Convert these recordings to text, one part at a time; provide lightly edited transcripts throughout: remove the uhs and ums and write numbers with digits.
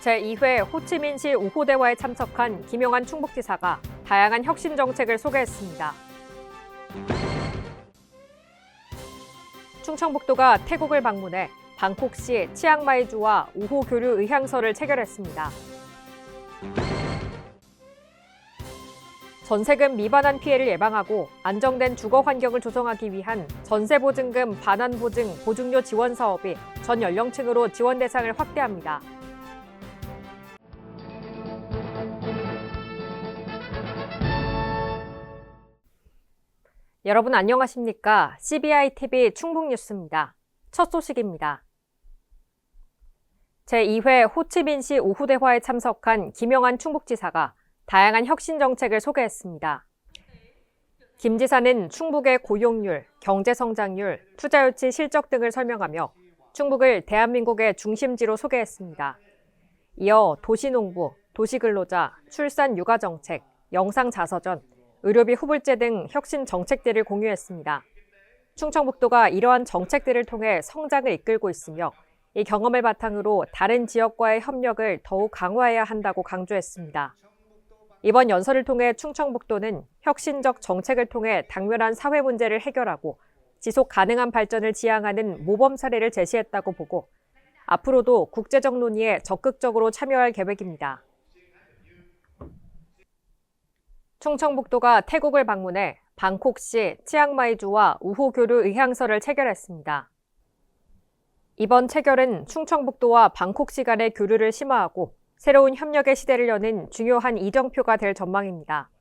제2회 호치민시 우호대화에 참석한 김영한 충북지사가 다양한 혁신 정책을 소개했습니다. 충청북도가 태국을 방문해 방콕시 치앙마이주와 우호 교류 의향서를 체결했습니다. 전세금 미반환 피해를 예방하고 안정된 주거 환경을 조성하기 위한 전세보증금 반환보증 보증료 지원 사업이 전 연령층으로 지원 대상을 확대합니다. 여러분 안녕하십니까? CBI-TV 충북뉴스입니다. 첫 소식입니다. 제2회 호치민시 우호대화에 참석한 김영한 충북지사가 다양한 혁신 정책을 소개했습니다. 김 지사는 충북의 고용률, 경제성장률, 투자유치 실적 등을 설명하며 충북을 대한민국의 중심지로 소개했습니다. 이어 도시농부, 도시근로자, 출산 육아 정책, 영상자서전, 의료비 후불제 등 혁신 정책들을 공유했습니다. 충청북도가 이러한 정책들을 통해 성장을 이끌고 있으며 이 경험을 바탕으로 다른 지역과의 협력을 더욱 강화해야 한다고 강조했습니다. 이번 연설을 통해 충청북도는 혁신적 정책을 통해 당면한 사회 문제를 해결하고 지속 가능한 발전을 지향하는 모범 사례를 제시했다고 보고 앞으로도 국제적 논의에 적극적으로 참여할 계획입니다. 충청북도가 태국을 방문해 방콕시 치앙마이주와 우호 교류 의향서를 체결했습니다. 이번 체결은 충청북도와 방콕시 간의 교류를 심화하고 새로운 협력의 시대를 여는 중요한 이정표가 될 전망입니다.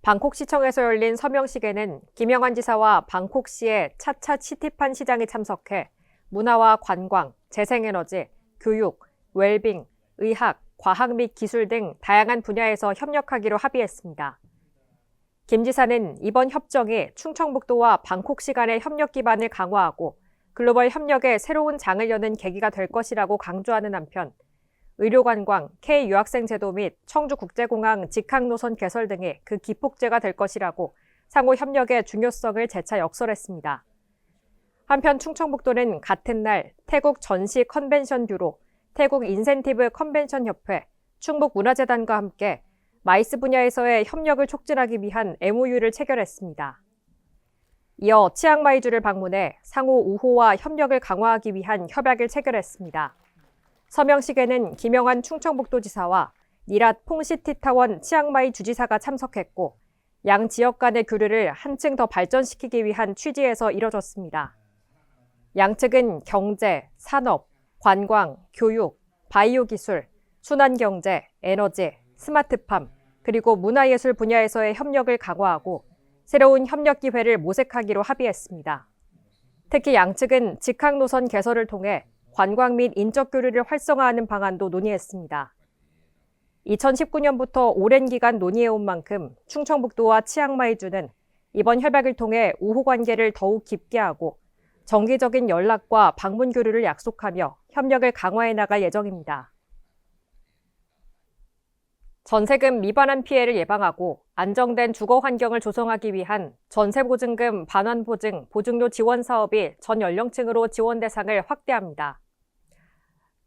방콕시청에서 열린 서명식에는 김영한 지사와 방콕시의 차차 시티판 시장이 참석해 문화와 관광, 재생에너지, 교육, 웰빙, 의학, 과학 및 기술 등 다양한 분야에서 협력하기로 합의했습니다. 김 지사는 이번 협정이 충청북도와 방콕시 간의 협력 기반을 강화하고 글로벌 협력의 새로운 장을 여는 계기가 될 것이라고 강조하는 한편 의료관광, K-유학생 제도 및 청주국제공항 직항노선 개설 등이 그 기폭제가 될 것이라고 상호 협력의 중요성을 재차 역설했습니다. 한편 충청북도는 같은 날 태국 전시 컨벤션 뷰로, 태국 인센티브 컨벤션 협회, 충북문화재단과 함께 마이스 분야에서의 협력을 촉진하기 위한 MOU를 체결했습니다. 이어 치앙마이주를 방문해 상호 우호와 협력을 강화하기 위한 협약을 체결했습니다. 서명식에는 김영한 충청북도지사와 니랏 퐁시티타원 치앙마이 주지사가 참석했고 양 지역 간의 교류를 한층 더 발전시키기 위한 취지에서 이뤄졌습니다. 양측은 경제, 산업, 관광, 교육, 바이오 기술, 순환경제, 에너지, 스마트팜, 그리고 문화예술 분야에서의 협력을 강화하고 새로운 협력 기회를 모색하기로 합의했습니다. 특히 양측은 직항노선 개설을 통해 관광 및 인적 교류를 활성화하는 방안도 논의했습니다. 2019년부터 오랜 기간 논의해온 만큼 충청북도와 치앙마이주는 이번 협약을 통해 우호 관계를 더욱 깊게 하고 정기적인 연락과 방문 교류를 약속하며 협력을 강화해 나갈 예정입니다. 전세금 미반환 피해를 예방하고 안정된 주거 환경을 조성하기 위한 전세보증금 반환보증 보증료 지원 사업이 전 연령층으로 지원 대상을 확대합니다.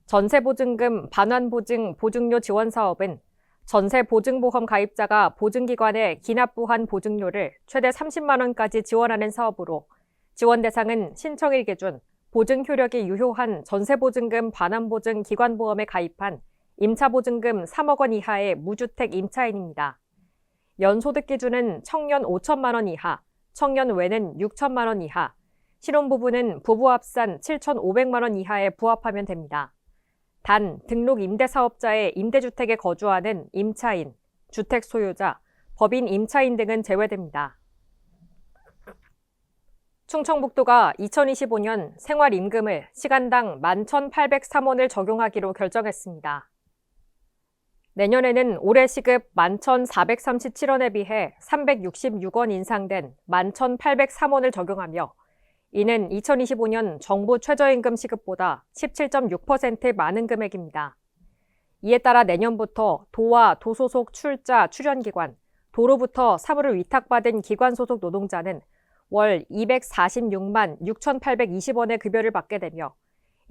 전세보증금 반환보증 보증료 지원 사업은 전세보증보험 가입자가 보증기관에 기납부한 보증료를 최대 30만 원까지 지원하는 사업으로 지원 대상은 신청일 기준 보증 효력이 유효한 전세보증금 반환보증 기관보험에 가입한 임차보증금 3억 원 이하의 무주택 임차인입니다. 연소득 기준은 청년 5천만 원 이하, 청년 외는 6천만 원 이하, 신혼부부는 부부 합산 7,500만 원 이하에 부합하면 됩니다. 단, 등록 임대사업자의 임대주택에 거주하는 임차인, 주택 소유자, 법인 임차인 등은 제외됩니다. 충청북도가 2025년 생활임금을 시간당 11,803원을 적용하기로 결정했습니다. 내년에는 올해 시급 11,437원에 비해 366원 인상된 11,803원을 적용하며 이는 2025년 정부 최저임금 시급보다 17.6% 많은 금액입니다. 이에 따라 내년부터 도와 도소속 출자 출연기관, 도로부터 사무를 위탁받은 기관 소속 노동자는 월 246만 6,820원의 급여를 받게 되며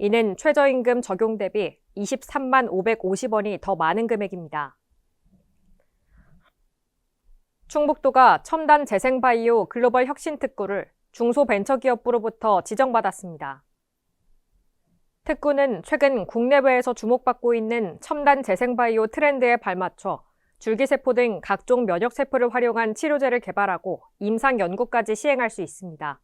이는 최저임금 적용 대비 23만 550원이 더 많은 금액입니다. 충북도가 첨단 재생바이오 글로벌 혁신특구를 중소벤처기업부로부터 지정받았습니다. 특구는 최근 국내외에서 주목받고 있는 첨단 재생바이오 트렌드에 발맞춰 줄기세포 등 각종 면역세포를 활용한 치료제를 개발하고 임상 연구까지 시행할 수 있습니다.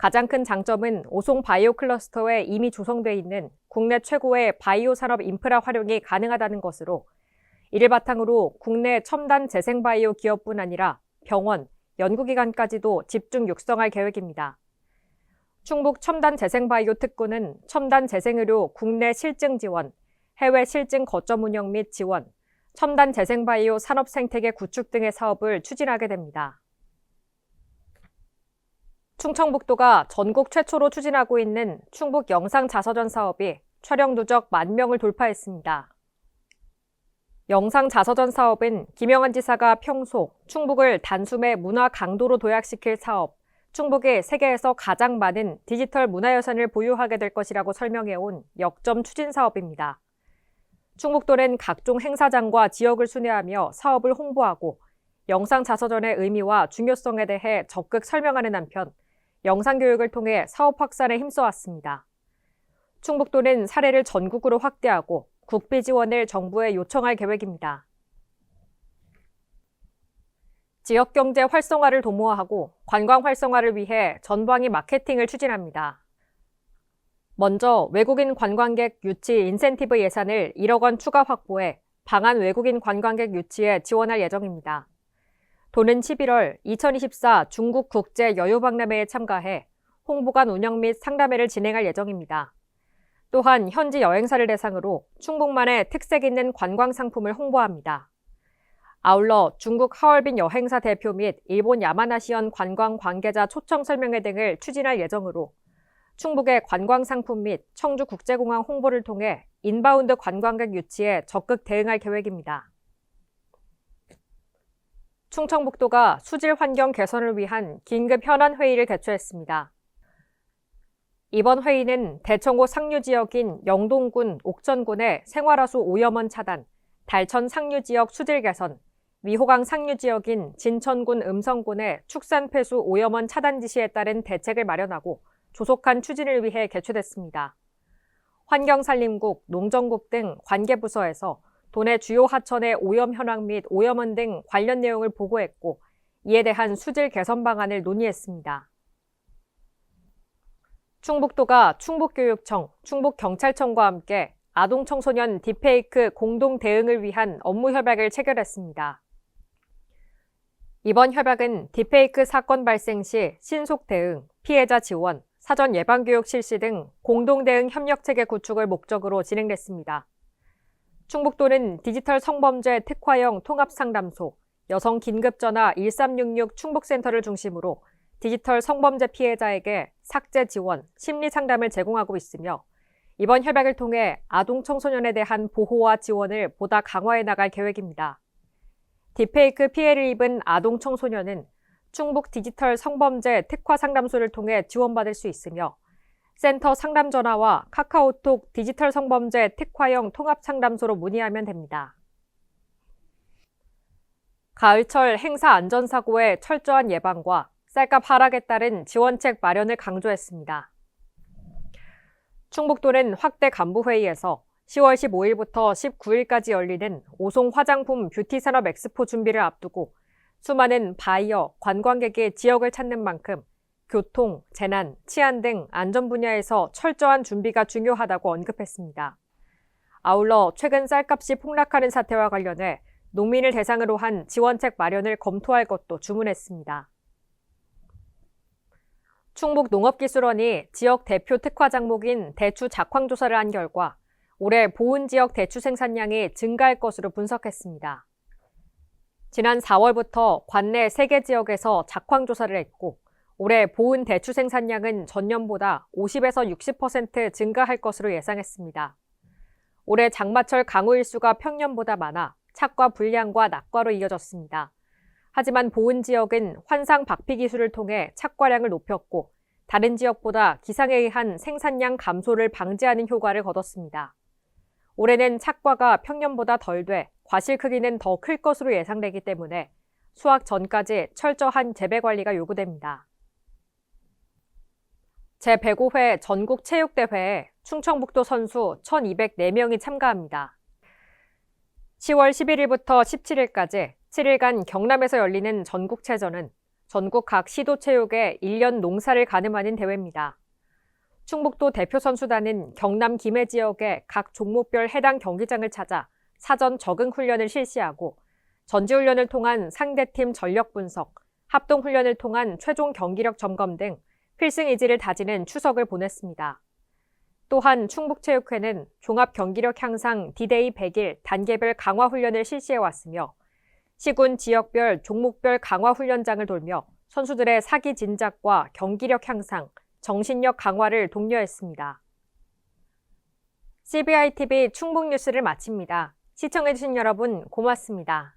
가장 큰 장점은 오송 바이오 클러스터에 이미 조성돼 있는 국내 최고의 바이오 산업 인프라 활용이 가능하다는 것으로 이를 바탕으로 국내 첨단 재생바이오 기업뿐 아니라 병원, 연구기관까지도 집중 육성할 계획입니다. 충북 첨단 재생바이오 특구는 첨단 재생의료 국내 실증 지원, 해외 실증 거점 운영 및 지원, 첨단 재생바이오 산업 생태계 구축 등의 사업을 추진하게 됩니다. 충청북도가 전국 최초로 추진하고 있는 충북 영상자서전 사업이 촬영 누적 10,000명을 돌파했습니다. 영상자서전 사업은 김영한 지사가 평소 충북을 단숨에 문화 강도로 도약시킬 사업, 충북이 세계에서 가장 많은 디지털 문화유산을 보유하게 될 것이라고 설명해온 역점 추진 사업입니다. 충북도는 각종 행사장과 지역을 순회하며 사업을 홍보하고 영상자서전의 의미와 중요성에 대해 적극 설명하는 한편 영상교육을 통해 사업 확산에 힘써왔습니다. 충북도는 사례를 전국으로 확대하고 국비 지원을 정부에 요청할 계획입니다. 지역경제 활성화를 도모하고 관광 활성화를 위해 전방위 마케팅을 추진합니다. 먼저 외국인 관광객 유치 인센티브 예산을 1억 원 추가 확보해 방한 외국인 관광객 유치에 지원할 예정입니다. 도는 11월 2024 중국 국제 여유박람회에 참가해 홍보관 운영 및 상담회를 진행할 예정입니다. 또한 현지 여행사를 대상으로 충북만의 특색 있는 관광 상품을 홍보합니다. 아울러 중국 하얼빈 여행사 대표 및 일본 야마나시현 관광 관계자 초청 설명회 등을 추진할 예정으로 충북의 관광 상품 및 청주국제공항 홍보를 통해 인바운드 관광객 유치에 적극 대응할 계획입니다. 충청북도가 수질 환경 개선을 위한 긴급 현안 회의를 개최했습니다. 이번 회의는 대청호 상류 지역인 영동군, 옥천군의 생활하수 오염원 차단, 달천 상류 지역 수질 개선, 위호강 상류 지역인 진천군, 음성군의 축산 폐수 오염원 차단 지시에 따른 대책을 마련하고 조속한 추진을 위해 개최됐습니다. 환경산림국, 농정국 등 관계부서에서 도내 주요 하천의 오염 현황 및 오염원 등 관련 내용을 보고했고 이에 대한 수질 개선 방안을 논의했습니다. 충북도가 충북교육청, 충북경찰청과 함께 아동 청소년 딥페이크 공동 대응을 위한 업무 협약을 체결했습니다. 이번 협약은 딥페이크 사건 발생 시 신속 대응, 피해자 지원, 사전 예방교육 실시 등 공동 대응 협력체계 구축을 목적으로 진행됐습니다. 충북도는 디지털 성범죄 특화형 통합상담소, 여성 긴급전화 1366 충북센터를 중심으로 디지털 성범죄 피해자에게 삭제 지원, 심리 상담을 제공하고 있으며 이번 협약을 통해 아동 청소년에 대한 보호와 지원을 보다 강화해 나갈 계획입니다. 딥페이크 피해를 입은 아동 청소년은 충북 디지털 성범죄 특화 상담소를 통해 지원받을 수 있으며 센터 상담 전화와 카카오톡 디지털 성범죄 특화형 통합 상담소로 문의하면 됩니다. 가을철 행사 안전사고의 철저한 예방과 쌀값 하락에 따른 지원책 마련을 강조했습니다. 충북도는 확대 간부회의에서 10월 15일부터 19일까지 열리는 오송 화장품 뷰티 산업 엑스포 준비를 앞두고 수많은 바이어, 관광객이 지역을 찾는 만큼 교통, 재난, 치안 등 안전 분야에서 철저한 준비가 중요하다고 언급했습니다. 아울러 최근 쌀값이 폭락하는 사태와 관련해 농민을 대상으로 한 지원책 마련을 검토할 것도 주문했습니다. 충북농업기술원이 지역 대표 특화 작목인 대추 작황 조사를 한 결과 올해 보은 지역 대추 생산량이 증가할 것으로 분석했습니다. 지난 4월부터 관내 3개 지역에서 작황 조사를 했고 올해 보은 대추 생산량은 전년보다 50에서 60% 증가할 것으로 예상했습니다. 올해 장마철 강우 일수가 평년보다 많아 착과 불량과 낙과로 이어졌습니다. 하지만 보은 지역은 환상 박피 기술을 통해 착과량을 높였고 다른 지역보다 기상에 의한 생산량 감소를 방지하는 효과를 거뒀습니다. 올해는 착과가 평년보다 덜 돼 과실 크기는 더 클 것으로 예상되기 때문에 수확 전까지 철저한 재배 관리가 요구됩니다. 제105회 전국체육대회에 충청북도 선수 1,204명이 참가합니다. 10월 11일부터 17일까지 7일간 경남에서 열리는 전국체전은 전국 각 시도체육의 1년 농사를 가늠하는 대회입니다. 충북도 대표 선수단은 경남 김해 지역의 각 종목별 해당 경기장을 찾아 사전 적응 훈련을 실시하고 전지훈련을 통한 상대팀 전력 분석, 합동훈련을 통한 최종 경기력 점검 등 필승 의지를 다지는 추석을 보냈습니다. 또한 충북체육회는 종합 경기력 향상 D-Day 100일 단계별 강화 훈련을 실시해왔으며 시군 지역별 종목별 강화 훈련장을 돌며 선수들의 사기 진작과 경기력 향상, 정신력 강화를 독려했습니다. CBI TV 충북 뉴스를 마칩니다. 시청해주신 여러분 고맙습니다.